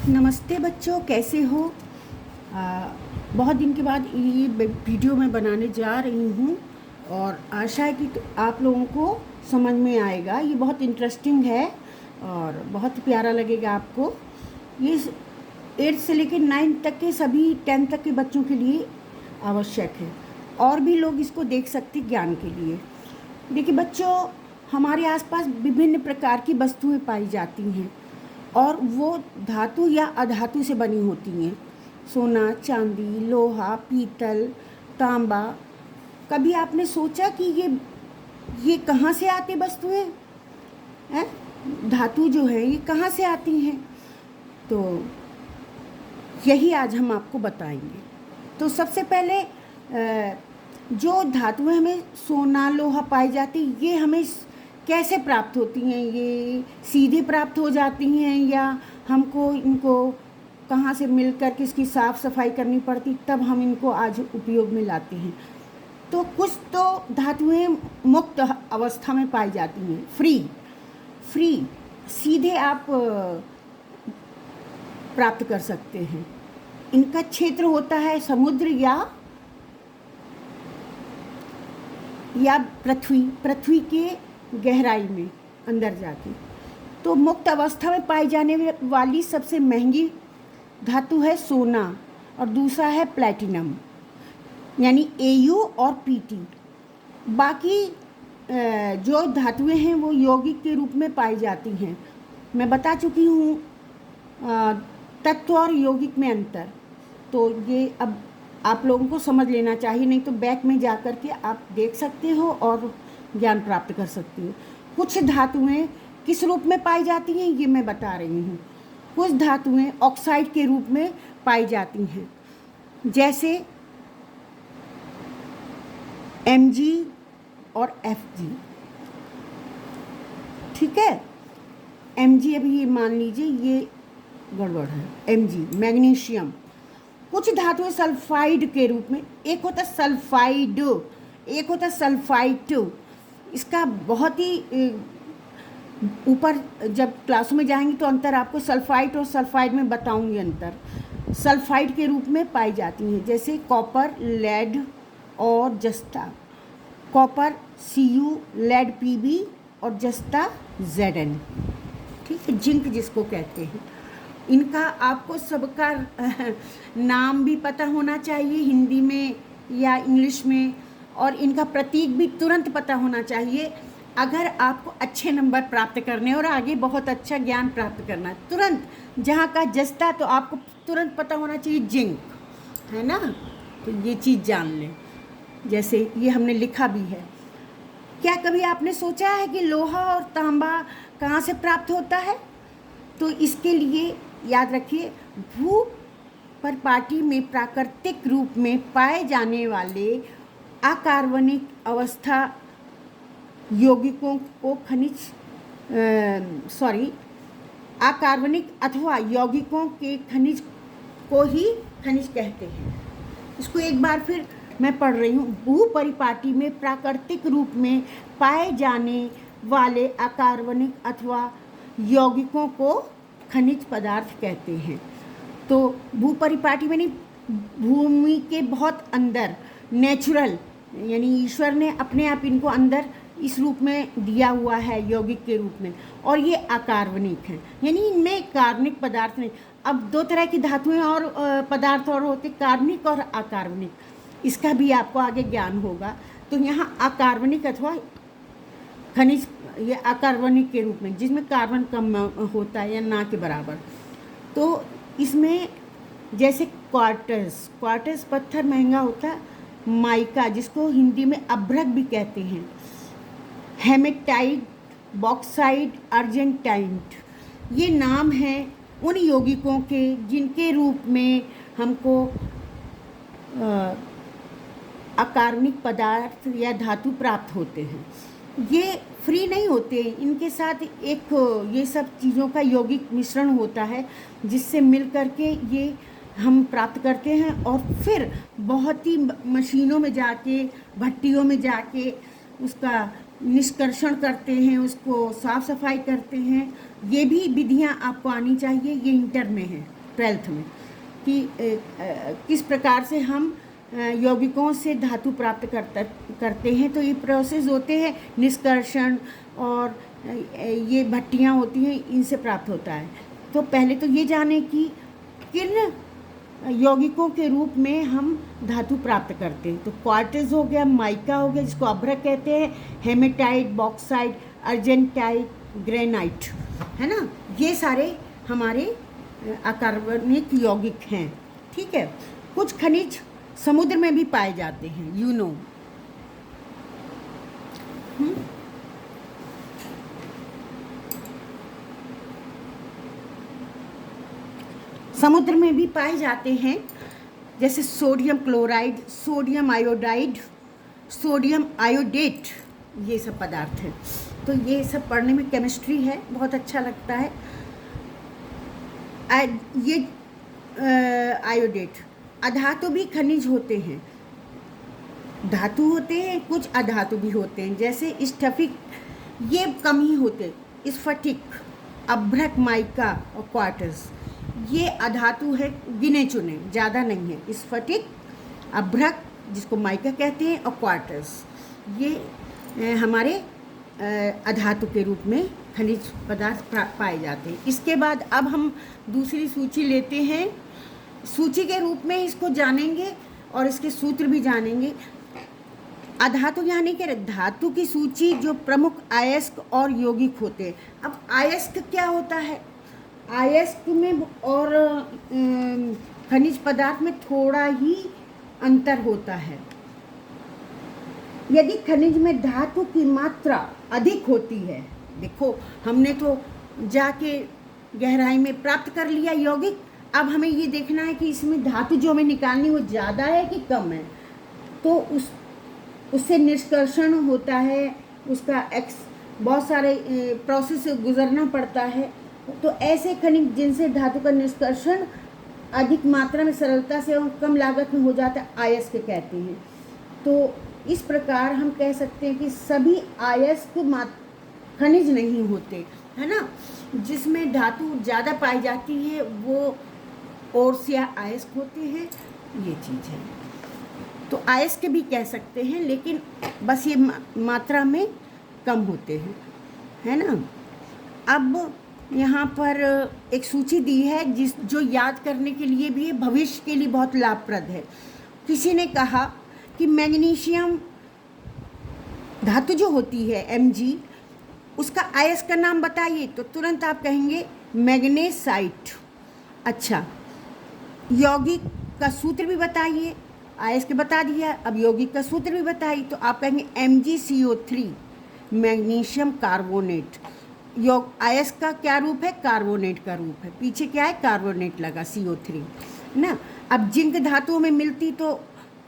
नमस्ते बच्चों, कैसे हो? बहुत दिन के बाद ये वीडियो मैं बनाने जा रही हूँ और आशा है कि आप लोगों को समझ में आएगा। ये बहुत इंटरेस्टिंग है और बहुत प्यारा लगेगा आपको। ये 8 से लेकर 9 तक के सभी 10 तक के बच्चों के लिए आवश्यक है और भी लोग इसको देख सकते ज्ञान के लिए। देखिए बच्चों, हमारे आसपास विभिन्न प्रकार की वस्तुएं पाई जाती हैं और वो धातु या अधातु से बनी होती हैं। सोना, चांदी, लोहा, पीतल, तांबा। कभी आपने सोचा कि ये कहाँ से आती वस्तुएं हैं? धातु जो है ये कहाँ से आती हैं? तो यही आज हम आपको बताएंगे। तो सबसे पहले जो धातुएं हमें सोना, लोहा पाई जाती, ये हमें कैसे प्राप्त होती हैं? ये सीधे प्राप्त हो जाती हैं या हमको इनको कहाँ से मिलकर के इसकी साफ़ सफाई करनी पड़ती, तब हम इनको आज उपयोग में लाते हैं। तो कुछ तो धातुएं मुक्त अवस्था में पाई जाती हैं, फ्री सीधे आप प्राप्त कर सकते हैं। इनका क्षेत्र होता है समुद्र या पृथ्वी के गहराई में अंदर जाके। तो मुक्त अवस्था में पाई जाने वाली सबसे महंगी धातु है सोना और दूसरा है प्लैटिनम, यानी Au और Pt। बाकी जो धातुएं हैं वो यौगिक के रूप में पाई जाती हैं। मैं बता चुकी हूँ तत्व और यौगिक में अंतर। तो ये अब आप लोगों को समझ लेना चाहिए, नहीं तो बैक में जा कर के आप देख सकते हो और ज्ञान प्राप्त कर सकती हो। कुछ धातुएं किस रूप में पाई जाती हैं ये मैं बता रही हूँ। कुछ धातुएं ऑक्साइड के रूप में पाई जाती हैं, जैसे Mg और Fg। ठीक है, Mg अभी ये मान लीजिए ये गड़बड़ है। Mg magnesium. कुछ धातुएं सल्फाइड के रूप में, एक होता सल्फाइड, एक होता सल्फाइट। इसका बहुत ही ऊपर जब क्लासों में जाएंगे तो अंतर आपको सल्फाइट और सल्फाइड में बताऊंगी अंतर। सल्फाइड के रूप में पाई जाती हैं, जैसे कॉपर, लेड और जस्ता। कॉपर Cu, लेड Pb और जस्ता Zn। ठीक है, जिंक जिसको कहते हैं। इनका आपको सबका नाम भी पता होना चाहिए हिंदी में या इंग्लिश में, और इनका प्रतीक भी तुरंत पता होना चाहिए अगर आपको अच्छे नंबर प्राप्त करने और आगे बहुत अच्छा ज्ञान प्राप्त करना है। तुरंत जहाँ का जस्ता तो आपको तुरंत पता होना चाहिए जिंक, है ना? तो ये चीज़ जान लें। जैसे ये हमने लिखा भी है। क्या कभी आपने सोचा है कि लोहा और तांबा कहाँ से प्राप्त होता है? तो इसके लिए याद रखिए, भू परिपाटी में प्राकृतिक रूप में पाए जाने वाले अकार्बनिक अवस्था यौगिकों को अकार्बनिक अथवा यौगिकों के खनिज को ही खनिज कहते हैं। इसको एक बार फिर मैं पढ़ रही हूँ। भू परिपाटी में प्राकृतिक रूप में पाए जाने वाले अकार्बनिक अथवा यौगिकों को खनिज पदार्थ कहते हैं। तो भू परिपाटी में नहीं, भूमि के बहुत अंदर नेचुरल, यानी ईश्वर ने अपने आप इनको अंदर इस रूप में दिया हुआ है यौगिक के रूप में, और ये अकार्बनिक हैं, यानी इनमें कार्बनिक पदार्थ नहीं। अब दो तरह की धातुएं और पदार्थ और होते, कार्बनिक और अकार्बनिक। इसका भी आपको आगे ज्ञान होगा। तो यहाँ अकार्बनिक अथवा खनिज, ये अकार्बनिक के रूप में, जिसमें कार्बन कम होता है या ना के बराबर। तो इसमें जैसे क्वार्टर्स पत्थर महंगा होता है, माइका जिसको हिंदी में अभ्रक भी कहते हैं, हेमेटाइट, बॉक्साइट, अर्जेंटाइट, ये नाम हैं उन यौगिकों के जिनके रूप में हमको अकार्बनिक पदार्थ या धातु प्राप्त होते हैं। ये फ्री नहीं होते, इनके साथ एक ये सब चीज़ों का यौगिक मिश्रण होता है जिससे मिल करके ये हम प्राप्त करते हैं, और फिर बहुत ही मशीनों में जाके, भट्टियों में जाके उसका निष्कर्षण करते हैं, उसको साफ सफाई करते हैं। ये भी विधियां आपको आनी चाहिए, ये इंटर में है। 12th में कि किस प्रकार से हम यौगिकों से धातु प्राप्त करते हैं। तो ये प्रोसेस होते हैं निष्कर्षण, और ये भट्टियाँ होती हैं, इनसे प्राप्त होता है। तो पहले तो ये जाने कि किन यौगिकों के रूप में हम धातु प्राप्त करते हैं। तो क्वार्ट्ज हो गया, माइका हो गया जिसको अभ्रक कहते हैं, हेमेटाइट, बॉक्साइट, अर्जेंटाइट, ग्रेनाइट, है ना, ये सारे हमारे अकार्बनिक यौगिक हैं। ठीक है। कुछ खनिज समुद्र में भी पाए जाते हैं, यू नो। समुद्र में भी पाए जाते हैं, जैसे sodium chloride, sodium iodide, sodium iodate, ये सब पदार्थ हैं। तो ये सब पढ़ने में केमिस्ट्री है, बहुत अच्छा लगता है। ये आयोडेट, अधातु भी खनिज होते हैं, धातु होते हैं, कुछ अधातु भी होते हैं, जैसे स्फटिक, ये कम ही होते, स्फटिक, अभ्रक, माइका और क्वार्ट्ज, ये अधातु है, गिने चुने, ज़्यादा नहीं है। स्फटिक, अभ्रक जिसको माइका कहते हैं, और क्वार्ट्ज, ये हमारे अधातु के रूप में खनिज पदार्थ पाए जाते हैं। इसके बाद अब हम दूसरी सूची लेते हैं, सूची के रूप में इसको जानेंगे और इसके सूत्र भी जानेंगे। अधातु यानी कि धातु की सूची जो प्रमुख अयस्क और यौगिक होते हैं। अब अयस्क क्या होता है? अयस्क में और खनिज पदार्थ में थोड़ा ही अंतर होता है। यदि खनिज में धातु की मात्रा अधिक होती है, देखो हमने तो जाके गहराई में प्राप्त कर लिया यौगिक, अब हमें ये देखना है कि इसमें धातु जो हमें निकालनी वो ज़्यादा है कि कम है। तो उससे निष्कर्षण होता है, उसका बहुत सारे प्रोसेस से गुजरना पड़ता है। तो ऐसे खनिज जिनसे धातु का निष्कर्षण अधिक मात्रा में सरलता से और कम लागत में हो जाता है, अयस्क कहते हैं। तो इस प्रकार हम कह सकते हैं कि सभी अयस्क खनिज नहीं होते, है ना। जिसमें धातु ज़्यादा पाई जाती है वो ओर्सिया अयस्क होते हैं, ये चीज़ है। तो अयस्क भी कह सकते हैं, लेकिन बस ये मात्रा में कम होते हैं, है ना। अब यहाँ पर एक सूची दी है जो याद करने के लिए भी है, भविष्य के लिए बहुत लाभप्रद है। किसी ने कहा कि मैग्नीशियम धातु जो होती है Mg, उसका अयस्क का नाम बताइए, तो तुरंत आप कहेंगे मैग्नेसाइट। अच्छा, यौगिक का सूत्र भी बताइए, अयस्क बता दिया, अब यौगिक का सूत्र भी बताइए, तो आप कहेंगे MgCO3, मैग्नीशियम कार्बोनेट। अयस्क का क्या रूप है? कार्बोनेट का रूप है, पीछे क्या है? कार्बोनेट लगा, CO3 ना। अब जिंक धातुओं में मिलती तो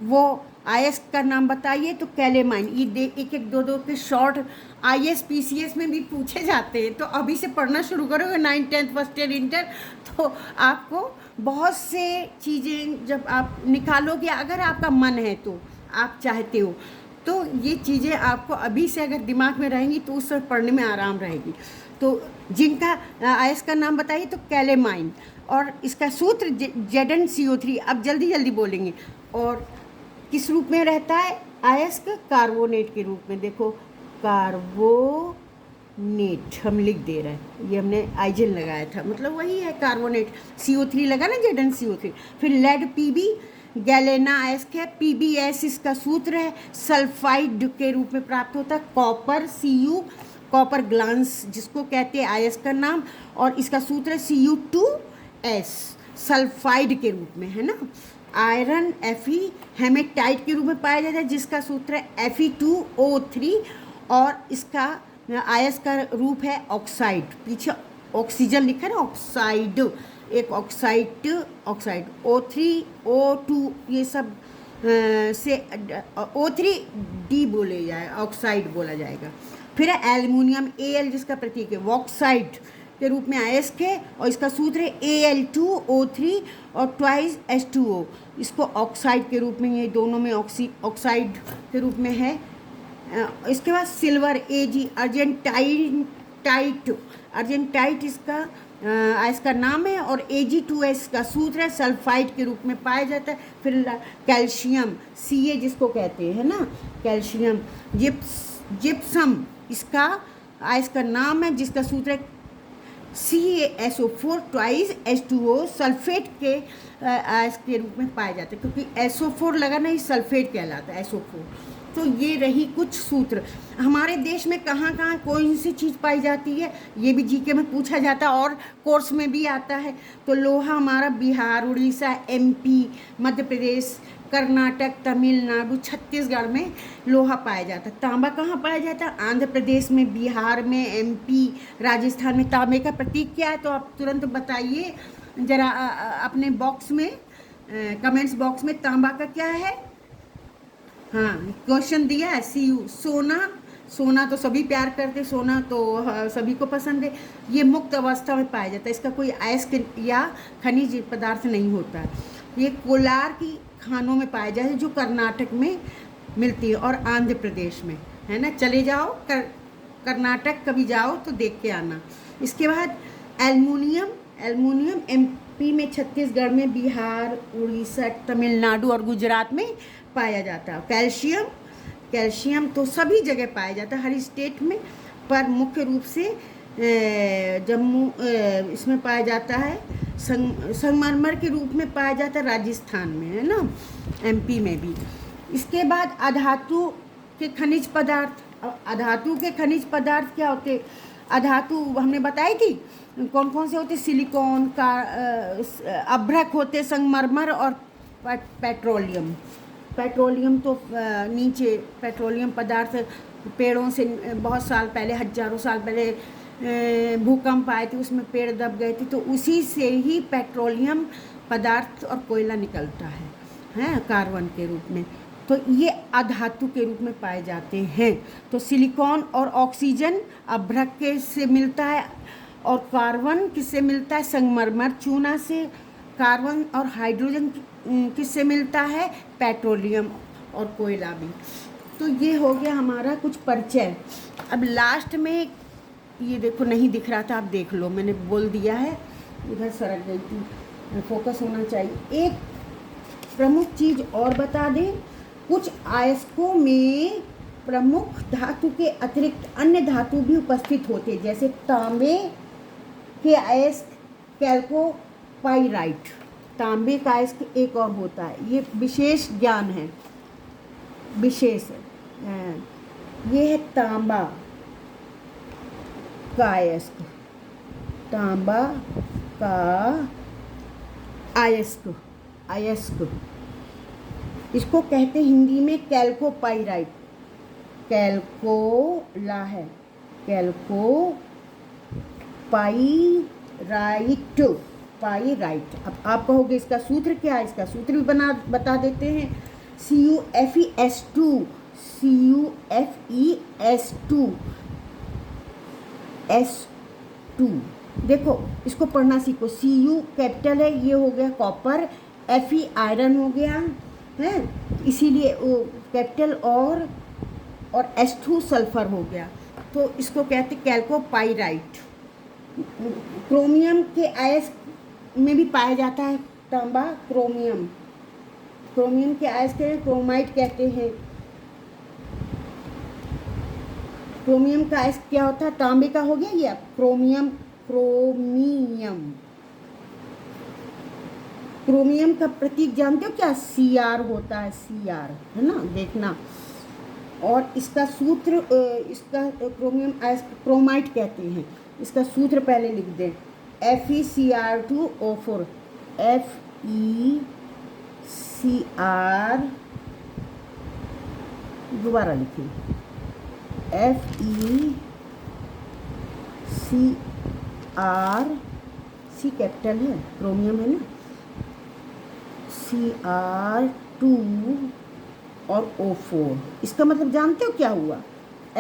वो अयस्क का नाम बताइए, तो कैलेमाइन। ये एक एक दो के शॉर्ट IS PCS में भी पूछे जाते हैं, तो अभी से पढ़ना शुरू करोगे 9th 10th first year inter, तो आपको बहुत से चीज़ें जब आप निकालोगे, अगर आपका मन है तो आप चाहते हो तो ये चीज़ें आपको अभी से अगर दिमाग में रहेंगी तो उस समय पढ़ने में आराम रहेगी। तो जिनका अयस्क का नाम बताइए, तो कैलेमाइन, और इसका सूत्र ZnCO3। अब जल्दी जल्दी बोलेंगे। और किस रूप में रहता है अयस्क? कार्बोनेट के रूप में। देखो कार्बोनेट हम लिख दे रहे हैं, ये हमने आइजन लगाया था, मतलब वही है कार्बोनेट। CO3 लगा ना, ZnCO3। फिर लेड Pb, गैलेना अयस्क है, PbS इसका सूत्र है, सल्फाइड के रूप में प्राप्त होता है। कॉपर Cu, कॉपर ग्लांस जिसको कहते हैं अयस्क का नाम, और इसका सूत्र है Cu2S, सल्फाइड के रूप में, है ना। आयरन Fe हेमेटाइट के रूप में पाया जाता है, जिसका सूत्र है Fe2O3, और इसका अयस्क का रूप है ऑक्साइड। पीछे ऑक्सीजन लिखा है ना, ऑक्साइड, एक ऑक्साइड O3O2, ये सब से O3D बोले जाए, ऑक्साइड बोला जाएगा। फिर है एल्युमिनियम Al जिसका प्रतीक है, वॉक्साइड के रूप में अयस्क है, और इसका सूत्र है Al2O3 और ट्वाइस H2O, इसको ऑक्साइड के रूप में, ये दोनों में ऑक्साइड के रूप में है। इसके बाद सिल्वर Ag, अर्जेंटाइट इसका इसका नाम है, और Ag2S का सूत्र है, सल्फाइड के रूप में पाया जाता है। फिर कैल्शियम Ca जिसको कहते हैं ना, कैल्शियम। जिप्सम इसका आयस का नाम है, जिसका सूत्र है CaSO4 ट्वाइस H2O, सल्फेट के आयस के रूप में पाया जाता है, क्योंकि SO4 लगा नहीं, सल्फेट कहलाता है SO4। तो ये रही कुछ सूत्र। हमारे देश में कहाँ कहाँ कौन सी चीज़ पाई जाती है, ये भी जीके में पूछा जाता है और कोर्स में भी आता है। तो लोहा हमारा बिहार, उड़ीसा, MP, मध्य प्रदेश, कर्नाटक, तमिलनाडु, छत्तीसगढ़ में लोहा पाया जाता है। तांबा कहाँ पाया जाता है? आंध्र प्रदेश में, बिहार में, MP, राजस्थान में। तांबे का प्रतीक क्या है? तो आप तुरंत बताइए ज़रा अपने बॉक्स में, कमेंट्स बॉक्स में, तांबा का क्या है? हाँ, क्वेश्चन दिया है। CU सोना। सोना तो सभी प्यार करते, सोना तो सभी को पसंद है। ये मुक्त अवस्था में पाया जाता है, इसका कोई अयस्क या खनिज पदार्थ नहीं होता। ये कोलार की खानों में पाया जाता है, जो कर्नाटक में मिलती है और आंध्र प्रदेश में, है ना। चले जाओ कर्नाटक कभी जाओ तो देख के आना। इसके बाद एल्युमिनियम MP में, छत्तीसगढ़ में, बिहार, उड़ीसा, तमिलनाडु और गुजरात में पाया जाता है। कैल्शियम तो सभी जगह पाया जाता है, हर स्टेट में, पर मुख्य रूप से जम्मू इसमें पाया जाता है, संगमरमर के रूप में पाया जाता है राजस्थान में, है ना, MP में भी। इसके बाद अधातु के खनिज पदार्थ। अधातु के खनिज पदार्थ क्या होते? अधातु हमने बताई थी कौन कौन से होते? सिलिकॉन का, अभ्रक होते, संगमरमर और पेट्रोलियम। पेट्रोलियम तो नीचे पेट्रोलियम पदार्थ पेड़ों से बहुत साल पहले, हजारों साल पहले भूकंप आए थे, उसमें पेड़ दब गए थे, तो उसी से ही पेट्रोलियम पदार्थ और कोयला निकलता है कार्बन के रूप में। तो ये अधातु के रूप में पाए जाते हैं। तो सिलिकॉन और ऑक्सीजन अभ्रक के से मिलता है, और कार्बन किससे मिलता है? संगमरमर चूना से। कार्बन और हाइड्रोजन किससे मिलता है? पेट्रोलियम और कोयला भी। तो ये हो गया हमारा कुछ परिचय। अब लास्ट में ये देखो, नहीं दिख रहा था, आप देख लो, मैंने बोल दिया है, इधर सरक गई थी, फोकस होना चाहिए। एक प्रमुख चीज़ और बता दें, कुछ अयस्कों में प्रमुख धातु के अतिरिक्त अन्य धातु भी उपस्थित होते हैं, जैसे तांबे के अयस्क कैल्कोपाइराइट। तांबे का अयस्क एक और होता है, ये विशेष ज्ञान है, विशेष है। ये है तांबा का अयस्क, तांबा का अयस्क, इसको कहते हैं हिंदी में कैल्कोपाइराइट। कैल्कोला है, पाइराइट। अब आप कहोगे इसका सूत्र क्या है? इसका सूत्र भी बता देते हैं। CuFeS2, S2। देखो इसको पढ़ना सीखो। Cu कैपिटल है, ये हो गया कॉपर, Fe आयरन हो गया है, इसीलिए वो कैपिटल, और S2 सल्फर हो गया। तो इसको कहते कैल्कोपाइराइट। क्रोमियम के अयस्क में भी पाया जाता है तांबा। क्रोमियम के अयस्क क्रोमाइट कहते हैं। क्रोमियम का अयस्क क्या होता है? तांबे का हो गया ये। क्रोमियम का प्रतीक जानते हो क्या? Cr होता है, Cr, है ना, देखना। और इसका सूत्र, इसका क्रोमियम अयस्क क्रोमाइट कहते हैं। इसका सूत्र पहले लिख दें, FeCr2O4, FeCr, दोबारा लिखें, FeCr, C कैपिटल है, क्रोमियम है ना, Cr2 और O4। इसका मतलब जानते हो क्या हुआ?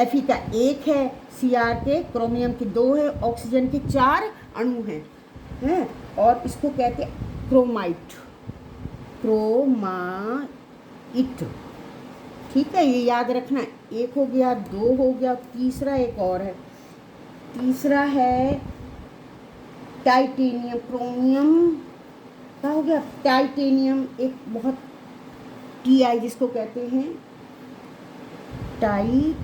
Fe का 1 है, Cr के, क्रोमियम के 2 है, ऑक्सीजन के 4 अणु हैं, और इसको कहते हैं क्रोमाइट। ठीक है, ये याद रखना। 1 हो गया, 2 हो गया, तीसरा एक और है, तीसरा है टाइटेनियम, क्रोमियम क्या हो गया, टाइटेनियम एक बहुत TI जिसको कहते हैं टाइटेनियम,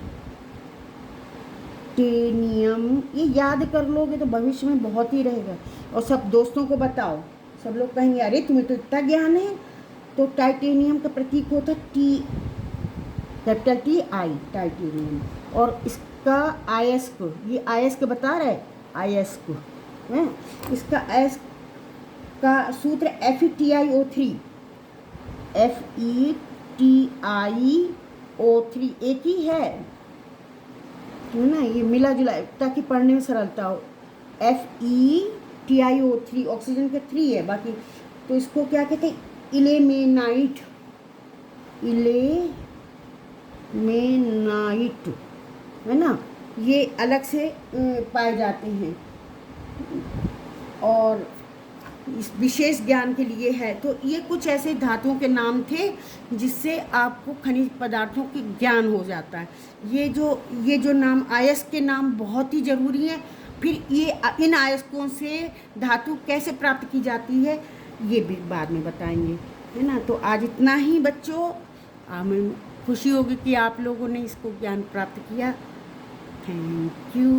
ये याद कर लोगे तो भविष्य में बहुत ही रहेगा। और सब दोस्तों को बताओ, सब लोग कहेंगे अरे तुम्हें तो इतना ज्ञान है। तो टाइटेनियम का प्रतीक होता है T, कैपिटल TI, टाइटेनियम। और इसका अयस्क, ये अयस्क बता रहा है, अयस्क है, इसका अयस्क का सूत्र FeTiO3, FeTiO3 एक ही है ना, ये मिला जुला ताकि पढ़ने में सरलता हो। FeTiO3 ऑक्सीजन के 3 है बाकी, तो इसको क्या कहते हैं, इलेमेनाइट, इलेमेनाइट है ना, ये अलग से पाए जाते हैं। और इस विशेष ज्ञान के लिए है। तो ये कुछ ऐसे धातुओं के नाम थे जिससे आपको खनिज पदार्थों की ज्ञान हो जाता है। ये जो नाम अयस्क के नाम बहुत ही ज़रूरी है। फिर ये इन अयस्कों से धातु कैसे प्राप्त की जाती है ये भी बाद में बताएंगे, है ना। तो आज इतना ही बच्चों, हमें खुशी होगी कि आप लोगों ने इसको ज्ञान प्राप्त किया। Thank you.